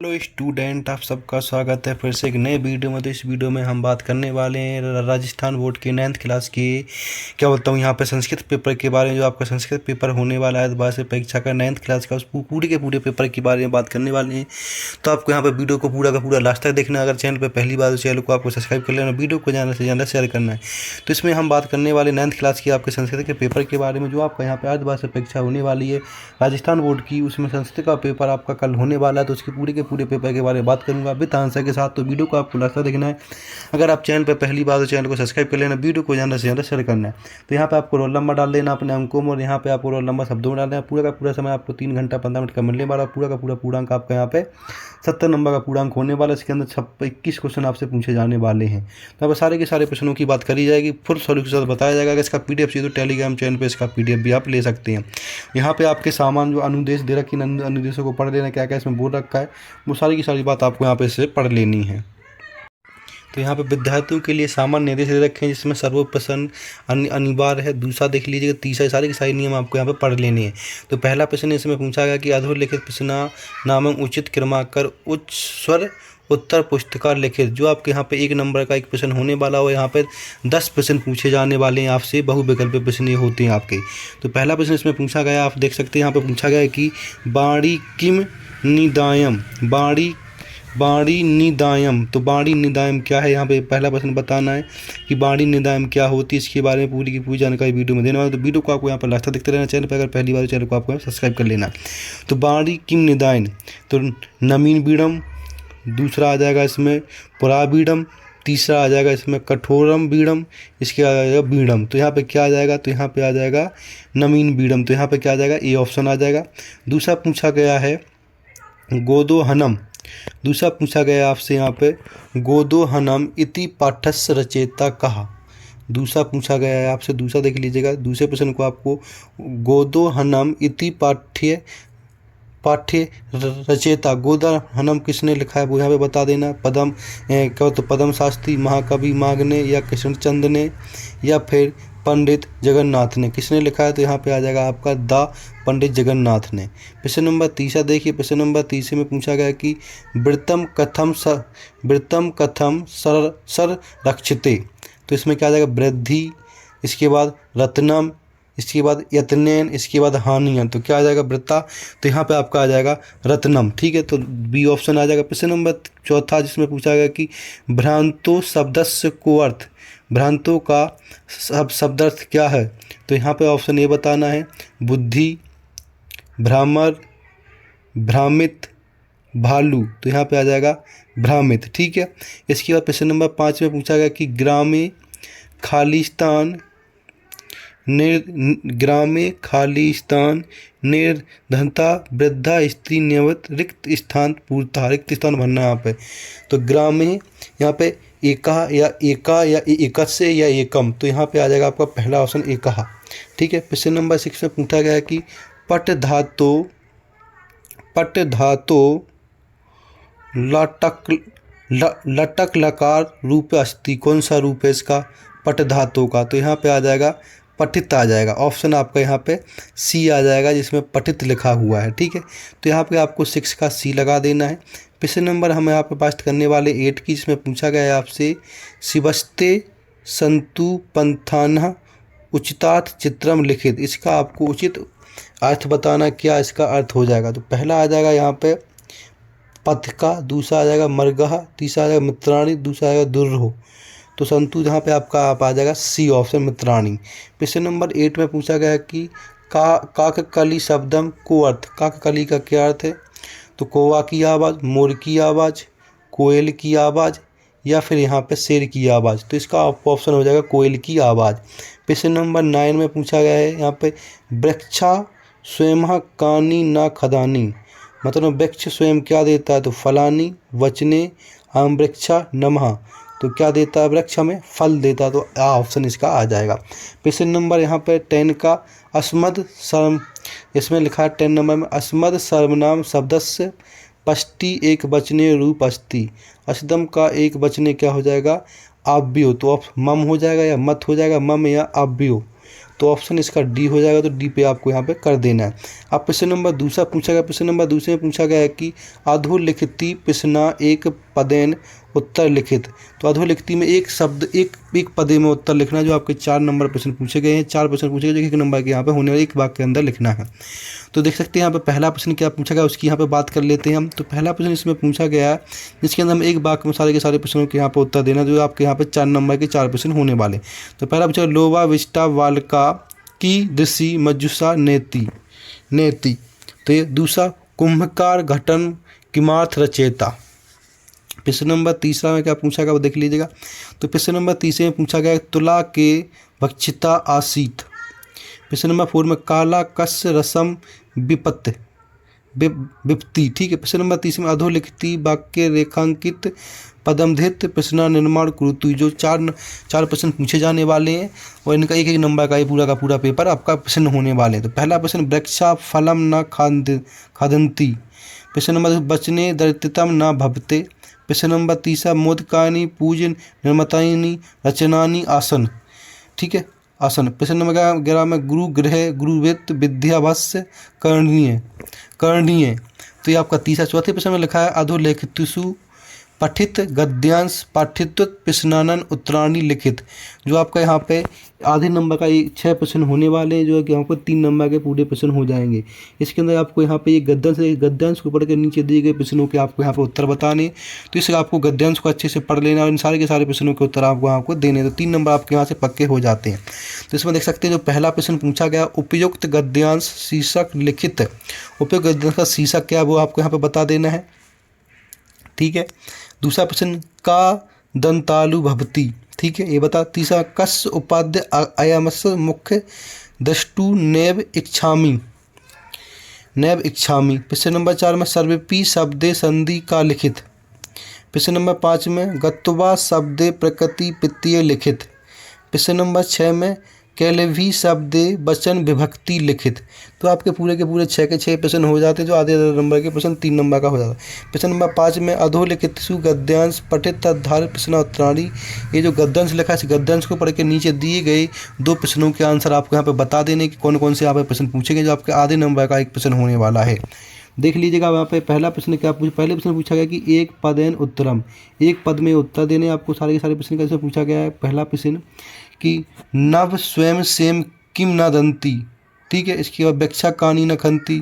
Hello student, आप सबका स्वागत है फिर से एक नए वीडियो में। तो इस वीडियो में हम बात करने वाले हैं राजस्थान बोर्ड के 9th क्लास के क्या बोलता हूँ यहाँ पे संस्कृत पेपर के बारे में। जो आपका संस्कृत पेपर होने वाला है दोबारा से परीक्षा का 9th क्लास का, उस पूरे के पूरे पेपर के बारे में बात करने वाले हैं। तो आपको यहाँ पर वीडियो को पूरा का पूरा लास्ट तक देखना। अगर चैनल पर पहली बार, तो चैनल को आपको सब्सक्राइब कर लेना, वीडियो को ज़्यादा से ज़्यादा शेयर करना है। तो इसमें हम बात करने वाले 9th क्लास की आपके संस्कृत के पेपर के बारे में, जो आपका यहाँ पर आज दोबारा से परीक्षा होने वाली है राजस्थान बोर्ड की। उसमें संस्कृत का पेपर आपका कल होने वाला है, तो उसके पूरे के पूरे पेपर के बारे में बात करूंगा विद आंसर के साथ। तो वीडियो को आपको लास्ट तक देखना है। अगर आप चैनल पर पहली बार, तो चैनल को सब्सक्राइब कर लेना, वीडियो को ज़्यादा से ज़्यादा शेयर करना है। तो यहाँ पे आपको रोल नंबर डाल देना अपने अंकों में, और यहाँ पे आपको रोल नंबर शब्दों में डालना है। पूरा का पूरा समय आपको 3 घंटा 15 मिनट का मिलने वाला। पूरा का पूरा पूर्णांक आपका यहाँ पे 70 नंबर का पूर्णांक होने वाला। इसके अंदर 21 क्वेश्चन आपसे पूछे जाने वाले हैं। तो अब सारे के सारे प्रश्नों की बात करी जाएगी, फुल सॉल्यूशन के साथ बताया जाएगा। अगर इसका PDF चाहिए तो टेलीग्राम चैनल पर इसका PDF भी आप ले सकते हैं। यहाँ पे आपके सामान जो अनुदेश दे रखी, अनुदेशों को पढ़ लेना, क्या क्या इसमें बोल रखा है, वो सारी की सारी बात आपको यहाँ पे से पढ़ लेनी है। तो यहाँ पे विद्यार्थियों के लिए सामान्य निर्देश दे रखे हैं, जिसमें सर्वप्रश्न अनिवार्य है। दूसरा देख लीजिएगा, तीसरा सारे के सारे नियम आपको यहाँ पे पढ़ लेने हैं। तो पहला प्रश्न इसमें पूछा गया कि अधोलिखित प्रश्न नामक उचित क्रमाकर उच्च स्वर उत्तर पुस्तिका लिखित। जो आपके यहाँ पे 1 नंबर का एक प्रश्न होने वाला हो। यहाँ पे 10 प्रश्न पूछे जाने वाले हैं आपसे, बहुविकल्पीय प्रश्न ये होते हैं आपके। तो पहला प्रश्न इसमें पूछा गया, आप देख सकते हैं यहाँ पे पूछा गया है कि बाणी किम निदायम, बाणी निदायम। तो बाणी निदायम क्या है, यहाँ पे पहला प्रश्न बताना है कि बाणी निदायम क्या होती है। इसके बारे में पूरी की पूरी जानकारी वीडियो में देने वाला। तो वीडियो को आपको यहाँ पर लास्ट तक देखते रहना। चैनल पर अगर पहली बार, चैनल को आपको सब्सक्राइब कर लेना। तो बाणी किम निदायन, तो नमीन बीड़म। दूसरा आ जाएगा इसमें पुराबीड़म। तीसरा आ जाएगा इसमें कठोरम बीड़म। इसके आ जाएगा बीड़म। तो यहाँ पे क्या आ जाएगा, तो यहाँ पे आ जाएगा नमीन बीड़म। तो यहाँ पे क्या आ जाएगा, ए ऑप्शन आ जाएगा। दूसरा पूछा गया है गोदोहनम। दूसरा पूछा गया आपसे यहाँ पे गोदोहनम इति पाठस्य रचयिता कहा। दूसरा पूछा गया है आपसे, दूसरा देख लीजिएगा। दूसरे प्रश्न को आपको गोदोहनम इति पाठ्य रचयिता, गोदोहनम किसने लिखा है वो यहाँ पे बता देना। पदम क्या तो पदम शास्त्री, महाकवि माघ ने, या कृष्णचंद्र ने, या फिर पंडित जगन्नाथ ने। किसने लिखा है, तो यहाँ पे आ जाएगा आपका द पंडित जगन्नाथ ने। प्रश्न नंबर तीसरा देखिए। प्रश्न नंबर तीसरे में पूछा गया कि वृत्तम कथम संरक्षिते। तो इसमें क्या आ जाएगा, वृद्धि, इसके बाद रत्नम, इसके बाद यत्नेन, इसके बाद हानियन। तो क्या आ जाएगा, वृत्ता। तो यहाँ पे आपका आ जाएगा रत्नम। ठीक है, तो बी ऑप्शन आ जाएगा। प्रश्न नंबर चौथा जिसमें पूछा गया कि भ्रांतो शब्दस्य को अर्थ, भ्रांतों का शब्द अर्थ क्या है। तो यहाँ पे ऑप्शन ए बताना है, बुद्धि, भ्रामर, भ्रामित, भालू। तो यहाँ पे आ जाएगा भ्रामित। ठीक है, इसके बाद प्रश्न नंबर 5 में पूछा गया कि ग्रामे खालिस्तान निर्धनता वृद्धा स्त्री नियमित रिक्त स्थान पूर्ता, रिक्त स्थान भरना यहाँ पे। तो ग्रामे यहाँ पे एका या एकस्य या एकम। तो यहाँ पे आ जाएगा आपका पहला ऑप्शन एकहा। ठीक है, प्रश्न नंबर 6 में पूछा गया है कि पट धातो लटक लकार रूप अस्ति। कौन सा रूप है इसका, पट धातु का। तो यहाँ पे आ जाएगा पठित आ जाएगा। ऑप्शन आपका यहाँ पे सी आ जाएगा, जिसमें पठित लिखा हुआ है। ठीक है, तो यहाँ पे आपको 6 का सी लगा देना है। प्रश्न नंबर हम यहाँ पे बात करने वाले 8 की, जिसमें पूछा गया है आपसे शिवस्ते संतु पंथान उचितार्थ चित्रम लिखित। इसका आपको उचित अर्थ बताना, क्या इसका अर्थ हो जाएगा। तो पहला आ जाएगा यहाँ पे पथ का, दूसरा आ जाएगा मर्गह, तीसरा आ जाएगा मित्राणी, दूसरा आ जाएगा दुर्हो। तो संतु यहाँ पे आपका आ जाएगा सी ऑप्शन मित्राणी। प्रश्न नंबर 8 में पूछा गया कि काककली शब्दम को अर्थ, काककली का क्या अर्थ है। तो कौवा की आवाज़, मोर की आवाज़, कोयल की आवाज़, या फिर यहाँ पे शेर की आवाज़। तो इसका ऑप्शन हो जाएगा कोयल की आवाज़। प्रश्न नंबर 9 में पूछा गया है यहाँ पे वृक्षा स्वयं कानी ना खदानी। मतलब वृक्ष स्वयं क्या देता है, तो फलानी वचने आम वृक्षा नमः। तो क्या देता है, वृक्ष हमें फल देता है। तो ऑप्शन इसका आ जाएगा। प्रश्न नंबर यहाँ पे 10 का अस्मद सर्व, इसमें लिखा है 10 नंबर में अस्मद सर्वनाम शब्दस्य पष्टि एक वचने रूप अस्ति। अस्दम का एक वचने क्या हो जाएगा, आव्यो। तो मम हो जाएगा या मत हो जाएगा, मम या आव्यो। तो ऑप्शन इसका डी हो जाएगा। तो डी पे आपको यहाँ पे कर देना है। अब प्रश्न नंबर दूसरा पूछा गया, प्रश्न नंबर दूसरे में पूछा गया है कि अधोलिखित प्रश्न एक पदेन उत्तर लिखित। तो अधोलिखित में एक शब्द एक पदे में उत्तर लिखना, जो आपके 4 नंबर प्रश्न पूछे गए हैं। 4 प्रश्न पूछे गए जो 1 नंबर के यहाँ पे होने वाले एक वाक्य के अंदर लिखना है। तो देख सकते हैं यहाँ पे पहला प्रश्न क्या पूछा गया, उसकी यहाँ पे बात कर लेते हैं हम। तो पहला प्रश्न इसमें पूछा गया है जिसके अंदर हम एक वाक्य में सारे के सारे प्रश्नों के यहाँ पे उत्तर देना, जो आपके यहाँ पे 4 नंबर के 4 प्रश्न होने वाले। तो पहला पूछा लोवा विष्टा वालका की दृषि मजुसा नेति नेति। तो ये दूसरा कुंभकार घटन किमार्थ रचेता। प्रश्न नंबर तीसरा में क्या पूछा गया वो देख लीजिएगा। तो प्रश्न नंबर तीसरे में पूछा गया तुला के भक्षिता आसीत। प्रश्न नंबर 4 में काला कस रसम विपत्ति विपत्ति, ठीक है। प्रश्न नंबर 30 में अधोलिखित वाक्य रेखांकित पदमधित प्रश्न निर्माण कुरुतु। जो चार प्रश्न पूछे जाने वाले हैं और इनका 1-1 नंबर का ये पूरा का पूरा पेपर आपका प्रश्न होने वाले हैं। तो पहला प्रश्न वृक्षा फलम न खादंती। प्रश्न नंबर बचने दरिद्रतम न भवते। प्रश्न नंबर 3 मोदकानि पूज निर्मतानि रचनानि आसन, ठीक है, आसन। प्रश्न नंबर 11 में गुरु गृह गुरुवित विद्याभस्य करणीय। तो ये आपका तीसरा। चौथे प्रश्न में लिखा है अधोलिखितेषु पठित गद्यांश पाठित्व प्रश्नानन उत्तराणि लिखित। जो आपका यहाँ पे आधे नंबर का 6 प्रश्न होने वाले हैं, जो है कि यहाँ पर 3 नंबर के पूरे प्रश्न हो जाएंगे। इसके अंदर आपको यहाँ पे ये गद्यांश को पढ़ के नीचे दिए गए प्रश्नों के आपको यहाँ पे उत्तर बताने। तो इसलिए आपको गद्यांश को अच्छे से पढ़ लेना और इन सारे के सारे प्रश्नों के उत्तर आपको देने। तो 3 नंबर आपके यहाँ से पक्के हो जाते हैं। तो इसमें देख सकते हैं जो पहला प्रश्न पूछा गया उपयुक्त गद्यांश शीर्षक लिखित। उपयुक्त गद्यांश का शीर्षक क्या है वो आपको यहाँ पे बता देना है, ठीक है। दूसरा प्रश्न का दंतालु भवती, ठीक है, ये बता। तीसरा कस्य उपाध्य अयमस मुख्य दृष्टु नैव इच्छामि। प्रश्न नंबर 4 में सर्वपि शब्दे संधि का लिखित। प्रश्न नंबर 5 में गत्वा शब्दे प्रकृति पित्तीय लिखित। प्रश्न नंबर 6 में कैलवी शब्दे वचन विभक्ति लिखित। तो आपके पूरे के पूरे 6 के 6 प्रश्न हो जाते हैं, जो आधे नंबर के प्रश्न 3 नंबर का हो जाता है। प्रश्न नंबर 5 में अधोलिखितेषु गद्यांश पठित तद्धारित प्रश्नोत्तराणि। ये जो गद्यांश लिखा है इस गद्यांश को पढ़ के नीचे दिए गए 2 प्रश्नों के आंसर आपको यहाँ पे बता देने कि कौन कौन से यहाँ पे प्रश्न पूछेंगे, जो आपके आधे नंबर का एक प्रश्न होने वाला है। देख लीजिएगा वहाँ पे पहला प्रश्न क्या पहले प्रश्न पूछा गया कि एक पदेन उत्तरम, एक पद में उत्तर देने आपको सारे के सारे प्रश्न का पूछा गया है। पहला प्रश्न कि नव स्वयं सेम किम न दंती, ठीक है। इसके बाद वृक्षा कानी न खंती।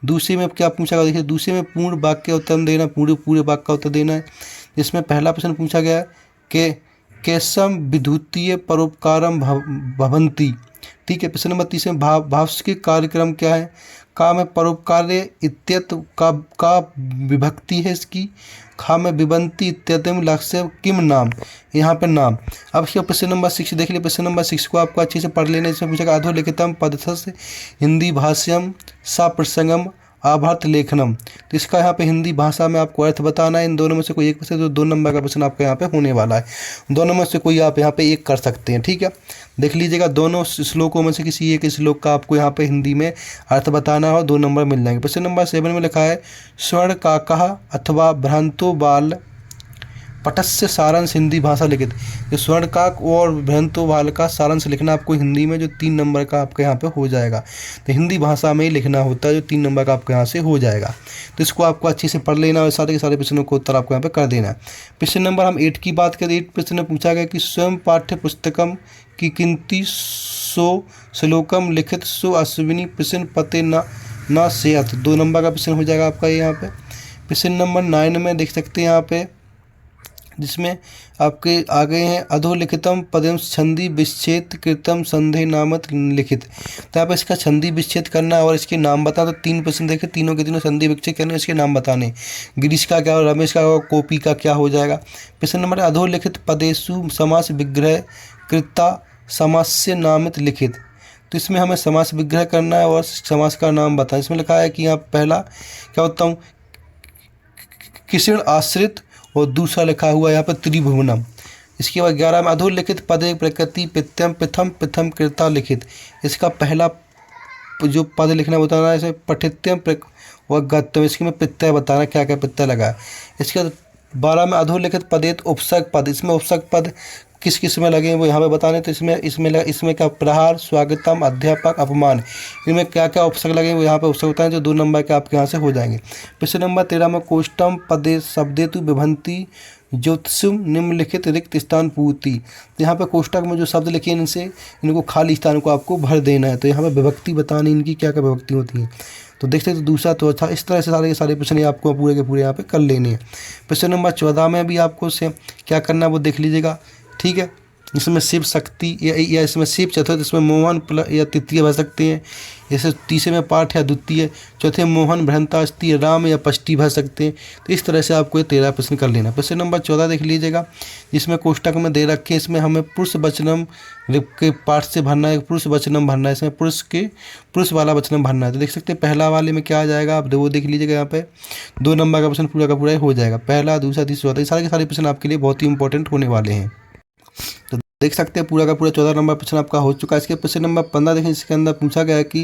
दूसरे में क्या पूछा गया, देखिए दूसरे में पूर्ण वाक्य उत्तर देना, पूरे वाक्य का उत्तर देना है। जिसमें पहला प्रश्न पूछा गया कि कैसम विद्युतीय परोपकारम भवंती, ठीक है। प्रश्न नंबर 30 में भावस्की कार्यक्रम क्या है। का में परोपकार्य इत्यत का विभक्ति है इसकी। खा में विबंती इत्यतम लक्ष्य किम नाम, यहाँ पर नाम। अब इसका प्रश्न नंबर 6 देख लिया। प्रश्न नंबर 6 को आपको अच्छे से पढ़ लेना। इसमें पूछा अधोलिखितम पदथस्य हिंदी भाष्यम सा प्रसंगम आभार्थ लेखनम। तो इसका यहाँ पे हिंदी भाषा में आपको अर्थ बताना है। इन दोनों में से कोई एक प्रश्न, तो 2 नंबर का प्रश्न आपका यहाँ पे होने वाला है। दोनों में से कोई आप यहाँ पे एक कर सकते हैं, ठीक है। देख लीजिएगा दोनों श्लोकों में से किसी एक श्लोक का आपको यहाँ पे हिंदी में अर्थ बताना हो, 2 नंबर मिल जाएंगे। प्रश्न नंबर 7 में लिखा है स्वर्ण काकः अथवा भ्रांतो बाल पटस्य सारांश हिंदी भाषा लिखित। जो स्वर्णकाक और भ्रांतो बाल का सारांश लिखना आपको हिंदी में, जो 3 नंबर का आपके यहाँ पे हो जाएगा। तो हिंदी भाषा में ही लिखना होता है, जो 3 नंबर का आपके यहाँ से हो जाएगा। तो इसको आपको अच्छे से पढ़ लेना और सारे के सारे प्रश्नों को उत्तर आपको यहाँ पे कर देना है। प्रश्न नंबर हम 8 की बात करें। 8 प्रश्न में पूछा गया कि स्वयं पाठ्य पुस्तकम की किंती सो श्लोकम लिखित सो अश्विनी प्रश्न पते न सेयत। 2 नंबर का प्रश्न हो जाएगा आपका यहाँ पे। प्रश्न नंबर 9 में देख सकते हैं यहाँ पे, जिसमें आपके आ गए हैं अधोलिखितम पदम छंदी विच्छेद कृतम संदेह नामत लिखित। तो यहाँ पर इसका छंदी विच्छेद करना और इसके नाम बता। तो 3 प्रश्न देखे, तीनों के तीनों संधि विच्छेद करने, इसके नाम बताने। गिरीश का क्या और रमेश का और कॉपी का क्या हो जाएगा। प्रश्न नंबर अधोलिखित पदेशु समास विग्रह कृता समास्य नामित लिखित। तो इसमें हमें समास विग्रह करना है और समास का नाम बताएं। इसमें लिखा है कि यहाँ पहला क्या होता हूँ किसण आश्रित और दूसरा लिखा हुआ यहाँ पर त्रिभुवनम। इसके बाद 11 में अधोलिखित पदे प्रकृति पित्यम प्रथम प्रथम कृता लिखित। इसका पहला जो पद लिखना बताना है, इसमें पठित्यम व गत्यम, इसके में प्रत्यय बताना क्या क्या प्रत्यय लगा है। इसके बाद 12 में अधोलिखित पदेत उपसर्ग पद। इसमें उपसर्ग पद किस किस में लगे हैं वो यहाँ पे बताने। तो इसमें क्या, प्रहार, स्वागतम, अध्यापक, अपमान, इनमें क्या क्या उपसर्ग लगे हैं वो यहाँ पे उपसर्ग होता है जो 2 नंबर के आपके यहाँ से हो जाएंगे। प्रश्न नंबर 13 में कोष्टम पदे शब्देतु विभंति ज्योतिषुम निम्नलिखित रिक्त स्थान पूर्ति। तो यहाँ पे कोष्टक में जो शब्द लिखे हैं इनको खाली स्थान को आपको भर देना है। तो यहाँ पे विभक्ति बतानी, इनकी क्या क्या विभक्ति होती है। तो देखते हैं तो दूसरा तो अच्छा, इस तरह से सारे प्रश्न आपको पूरे के पूरे यहाँ पे कर लेने हैं। प्रश्न नंबर 14 में भी आपको से क्या करना है वो देख लीजिएगा, ठीक है। इसमें शिव शक्ति या इसमें शिव चतुर्थ, इसमें मोहन या तृतीय भर सकते हैं। जैसे तीसरे में पाठ या द्वितीय, चौथे मोहन भ्रंतास्ती, राम या पष्टी भर सकते हैं। तो इस तरह से आपको ये 13 प्रश्न कर लेना। प्रश्न नंबर 14 देख लीजिएगा, जिसमें कोष्टक में दे रखे हैं, इसमें हमें पुरुष वचनम के पाठ से भरना है, पुरुष वचनम भरना है, इसमें पुरुष वाला वचनम भरना है। तो देख सकते हैं पहला वाले में क्या आ जाएगा, आप वो देख लीजिएगा। यहाँ पे 2 नंबर का प्रश्न पूरा का पूरा हो जाएगा, पहला, दूसरा, तीसरा, चौथा। सारे के सारे प्रश्न आपके लिए बहुत ही इंपॉर्टेंट होने वाले हैं। तो देख सकते हैं पूरा का पूरा 14 नंबर प्रश्न आपका हो चुका है। इसके प्रश्न नंबर 15 देखें, इसके अंदर पूछा गया है कि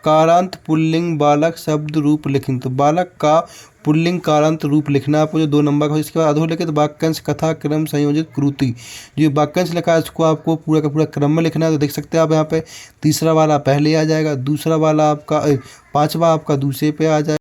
कारांत पुल्लिंग बालक शब्द रूप लिखें। तो बालक का पुल्लिंग कारांत रूप लिखना आपको, जो 2 नंबर का। इसके बाद अधोलिखित वाक्यांश कथा क्रम संयोजित कृति, जो वाक्यांश लिखा है उसको आपको पूरा का पूरा क्रम में लिखना है। तो देख सकते हैं आप यहाँ पे तीसरा वाला पहले आ जाएगा, दूसरा वाला आपका 5वां आपका दूसरे पे आ जाएगा।